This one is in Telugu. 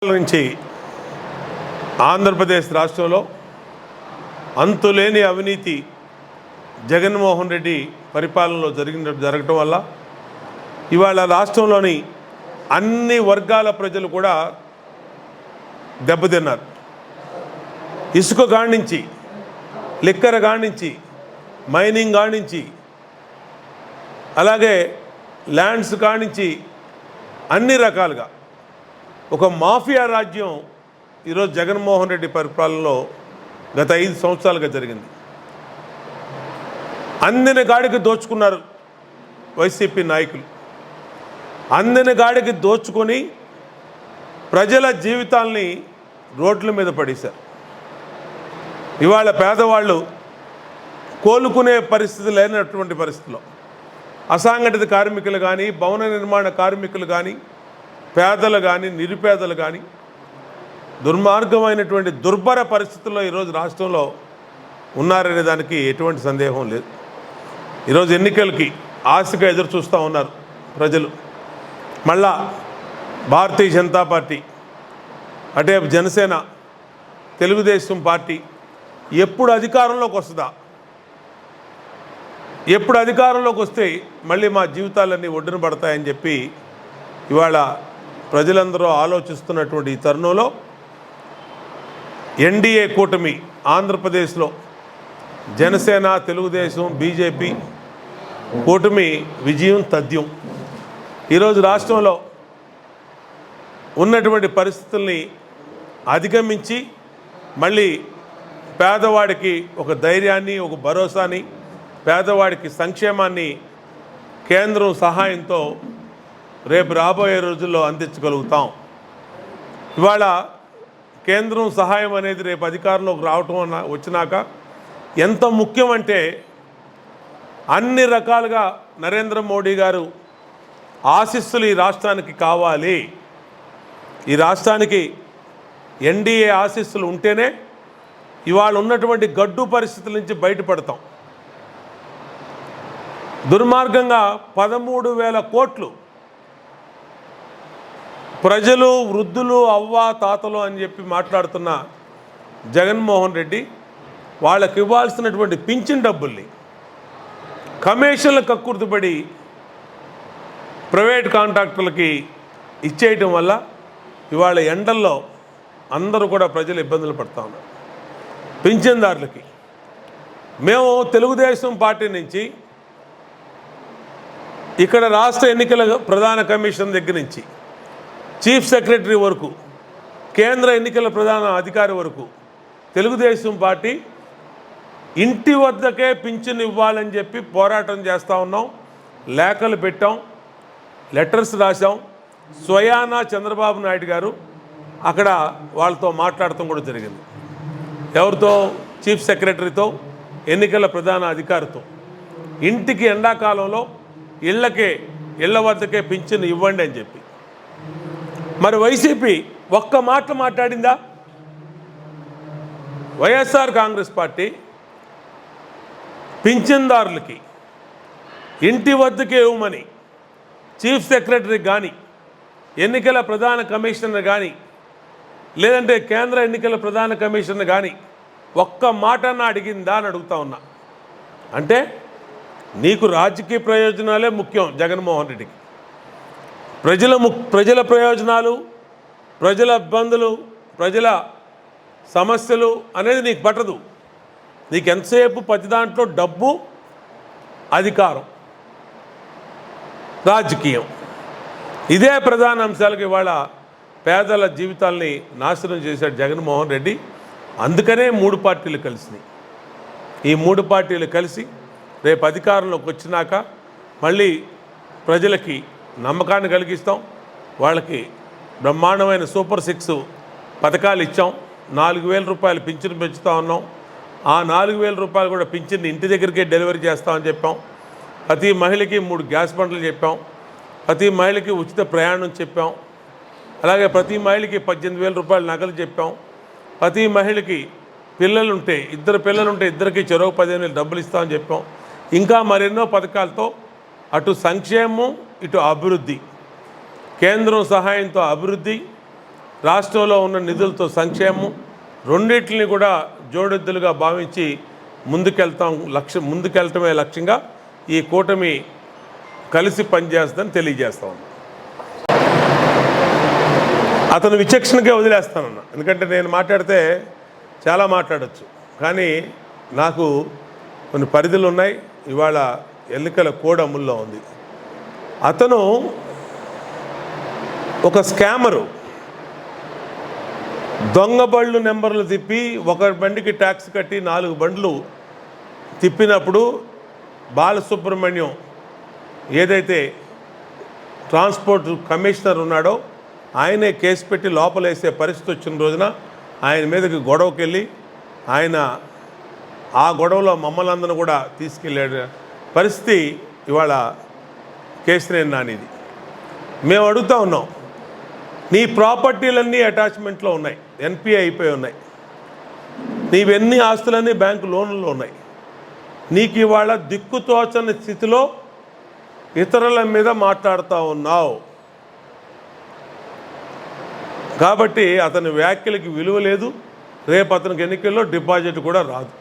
నుంచి ఆంధ్రప్రదేశ్ రాష్ట్రంలో అంతులేని అవినీతి జగన్మోహన్ రెడ్డి పరిపాలనలో జరగటం వల్ల ఇవాళ రాష్ట్రంలోని అన్ని వర్గాల ప్రజలు కూడా దెబ్బతిన్నారు. ఇసుక గానించి, లిక్కర్ గానించి, మైనింగ్ గానించి, అలాగే ల్యాండ్స్ కానించి అన్ని రకాలుగా ఒక మాఫియా రాజ్యం ఈరోజు జగన్మోహన్ రెడ్డి పరిపాలనలో గత 5 సంవత్సరాలుగా జరిగింది. అందిన గాడికి దోచుకున్నారు వైసీపీ నాయకులు. అందిన గాడికి దోచుకొని ప్రజల జీవితాల్ని రోడ్ల మీద పడేశారు. ఇవాళ పేదవాళ్ళు కోలుకునే పరిస్థితి లేనటువంటి పరిస్థితిలో అసంఘటిత కార్మికులు కానీ, భవన నిర్మాణ కార్మికులు కానీ, పేదలు కానీ, నిరుపేదలు కానీ దుర్మార్గమైనటువంటి దుర్భర పరిస్థితుల్లో ఈరోజు రాష్ట్రంలో ఉన్నారనే దానికి ఎటువంటి సందేహం లేదు. ఈరోజు ఎన్నికలకి ఆశగా ఎదురు చూస్తూ ఉన్నారు ప్రజలు. మళ్ళా భారతీయ జనతా పార్టీ, అటే జనసేన, తెలుగుదేశం పార్టీ ఎప్పుడు అధికారంలోకి వస్తుందా, ఎప్పుడు అధికారంలోకి వస్తే మళ్ళీ మా జీవితాలన్నీ ఒడ్డున పడతాయని చెప్పి ఇవాళ ప్రజలందరూ ఆలోచిస్తున్నటువంటి ఈ తరుణంలో ఎన్డీఏ కూటమి ఆంధ్రప్రదేశ్లో జనసేన, తెలుగుదేశం, బీజేపీ కూటమి విజయం తథ్యం. ఈరోజు రాష్ట్రంలో ఉన్నటువంటి పరిస్థితుల్ని అధిగమించి మళ్ళీ పేదవాడికి ఒక ధైర్యాన్ని, ఒక భరోసాని, పేదవాడికి సంక్షేమాన్ని కేంద్రం సహాయంతో రేపు రాబోయే రోజుల్లో అందించగలుగుతాం. ఇవాళ కేంద్రం సహాయం అనేది రేపు అధికారంలోకి రావటం వచ్చినాక ఎంత ముఖ్యమంటే అన్ని రకాలుగా నరేంద్ర మోడీ గారు ఆశీస్సులు ఈ రాష్ట్రానికి కావాలి. ఈ రాష్ట్రానికి ఎన్డీఏ ఆశీస్సులు ఉంటేనే ఇవాళ ఉన్నటువంటి గడ్డు పరిస్థితుల నుంచి బయటపడతాం. దుర్మార్గంగా 13,000 కోట్లు ప్రజలు, వృద్ధులు, అవ్వ, తాతలు అని చెప్పి మాట్లాడుతున్న జగన్మోహన్ రెడ్డి వాళ్ళకి ఇవ్వాల్సినటువంటి పింఛన్ డబ్బుల్ని కమిషన్లు కక్కుర్తిపడి ప్రైవేట్ కాంట్రాక్టర్లకి ఇచ్చేయటం వల్ల ఇవాళ ఎండల్లో అందరూ కూడా ప్రజలు ఇబ్బందులు పడుతూ ఉన్నారు. పింఛన్దారులకి మేము తెలుగుదేశం పార్టీ నుంచి ఇక్కడ రాష్ట్ర ఎన్నికల ప్రధాన కమిషన్ దగ్గర నుంచి చీఫ్ సెక్రటరీ వరకు, కేంద్ర ఎన్నికల ప్రధాన అధికారి వరకు తెలుగుదేశం పార్టీ ఇంటి వద్దకే పింఛన్ ఇవ్వాలని చెప్పి పోరాటం చేస్తూ ఉన్నాం. లేఖలు పెట్టాం, లెటర్స్ రాసాం. స్వయానా చంద్రబాబు నాయుడు గారు అక్కడ వాళ్ళతో మాట్లాడటం కూడా జరిగింది. ఎవరితో? చీఫ్ సెక్రటరీతో, ఎన్నికల ప్రధాన అధికారితో. ఇంటికి ఎండాకాలంలో ఇళ్ల వద్దకే పింఛన్ ఇవ్వండి అని చెప్పి. మరి వైసీపీ ఒక్క మాట మాట్లాడిందా? వైఎస్ఆర్ కాంగ్రెస్ పార్టీ పింఛన్దారులకి ఇంటి వద్దకే ఇవ్వమని చీఫ్ సెక్రటరీ కానీ, ఎన్నికల ప్రధాన కమిషనర్ కానీ, లేదంటే కేంద్ర ఎన్నికల ప్రధాన కమిషనర్ కానీ ఒక్క మాటన్నా అడిగిందా అని అడుగుతా ఉన్నా. అంటే నీకు రాజకీయ ప్రయోజనాలే ముఖ్యం జగన్మోహన్ రెడ్డికి. ప్రజల ప్రయోజనాలు, ప్రజల ఇబ్బందులు, ప్రజల సమస్యలు అనేది నీకు పట్టదు. నీకు ఎంతసేపు ప్రతి దాంట్లో డబ్బు, అధికారం, రాజకీయం, ఇదే ప్రధాన అంశాలకు ఇవాళ పేదల జీవితాల్ని నాశనం చేశాడు జగన్మోహన్ రెడ్డి. అందుకనే 3 పార్టీలు కలిసినాయి. ఈ 3 పార్టీలు కలిసి రేపు అధికారంలోకి వచ్చినాక మళ్ళీ ప్రజలకి నమ్మకాన్ని కలిగిస్తాం. వాళ్ళకి బ్రహ్మాండమైన సూపర్ 6 పథకాలు ఇచ్చాం. 4,000 రూపాయలు పింఛను పెంచుతా ఉన్నాం. ఆ 4,000 రూపాయలు కూడా పింఛన్ని ఇంటి దగ్గరికే డెలివరీ చేస్తామని చెప్పాం. ప్రతి మహిళకి 3 గ్యాస్ బండ్లు చెప్పాం. ప్రతి మహిళకి ఉచిత ప్రయాణం చెప్పాం. అలాగే ప్రతి మహిళకి 18,000 రూపాయలు నగలు చెప్పాం. ప్రతి మహిళకి పిల్లలుంటే, 2 పిల్లలుంటే ఇద్దరికి చెరో 15,000 డబ్బులు ఇస్తామని చెప్పాం. ఇంకా మరెన్నో పథకాలతో అటు సంక్షేమం, ఇటు అభివృద్ధి, కేంద్రం సహాయంతో అభివృద్ధి, రాష్ట్రంలో ఉన్న నిధులతో సంక్షేమం రెండింటిని కూడా జోడెద్దులుగా భావించి ముందుకెళ్ళటమే లక్ష్యంగా ఈ కూటమి కలిసి పనిచేస్తుందని తెలియజేస్తాం. అతను విచక్షణకే వదిలేస్తానన్న, ఎందుకంటే నేను మాట్లాడితే చాలా మాట్లాడచ్చు, కానీ నాకు కొన్ని పరిధులు ఉన్నాయి. ఇవాళ ఎన్నికల కోడ్ అమల్లో ఉంది. అతను ఒక స్కామరు, దొంగ బళ్ళు నెంబర్లు తిప్పి ఒక బండికి ట్యాక్స్ కట్టి 4 బండ్లు తిప్పినప్పుడు బాలసుబ్రహ్మణ్యం ఏదైతే ట్రాన్స్పోర్ట్ కమిషనర్ ఉన్నాడో ఆయనే కేసు పెట్టి లోపలేసే పరిస్థితి వచ్చిన రోజున ఆయన మీదకి గొడవకి వెళ్ళి ఆయన ఆ గొడవలో మమ్మల్ని అందరూ కూడా తీసుకెళ్ళే పరిస్థితి ఇవాళ కేసినేని నానిది. మేము అడుగుతూ ఉన్నాం, నీ ప్రాపర్టీలన్నీ అటాచ్మెంట్లో ఉన్నాయి, ఎన్పిఏ అయిపోయి ఉన్నాయి, నీవెన్ని ఆస్తులన్నీ బ్యాంకు లోన్లలో ఉన్నాయి, నీకు ఇవాళ దిక్కుతోచని స్థితిలో ఇతరుల మీద మాట్లాడుతూ ఉన్నావు. కాబట్టి అతని వ్యాఖ్యలకి విలువ లేదు, రేపు అతనికి ఎన్నికల్లో డిపాజిట్ కూడా రాదు.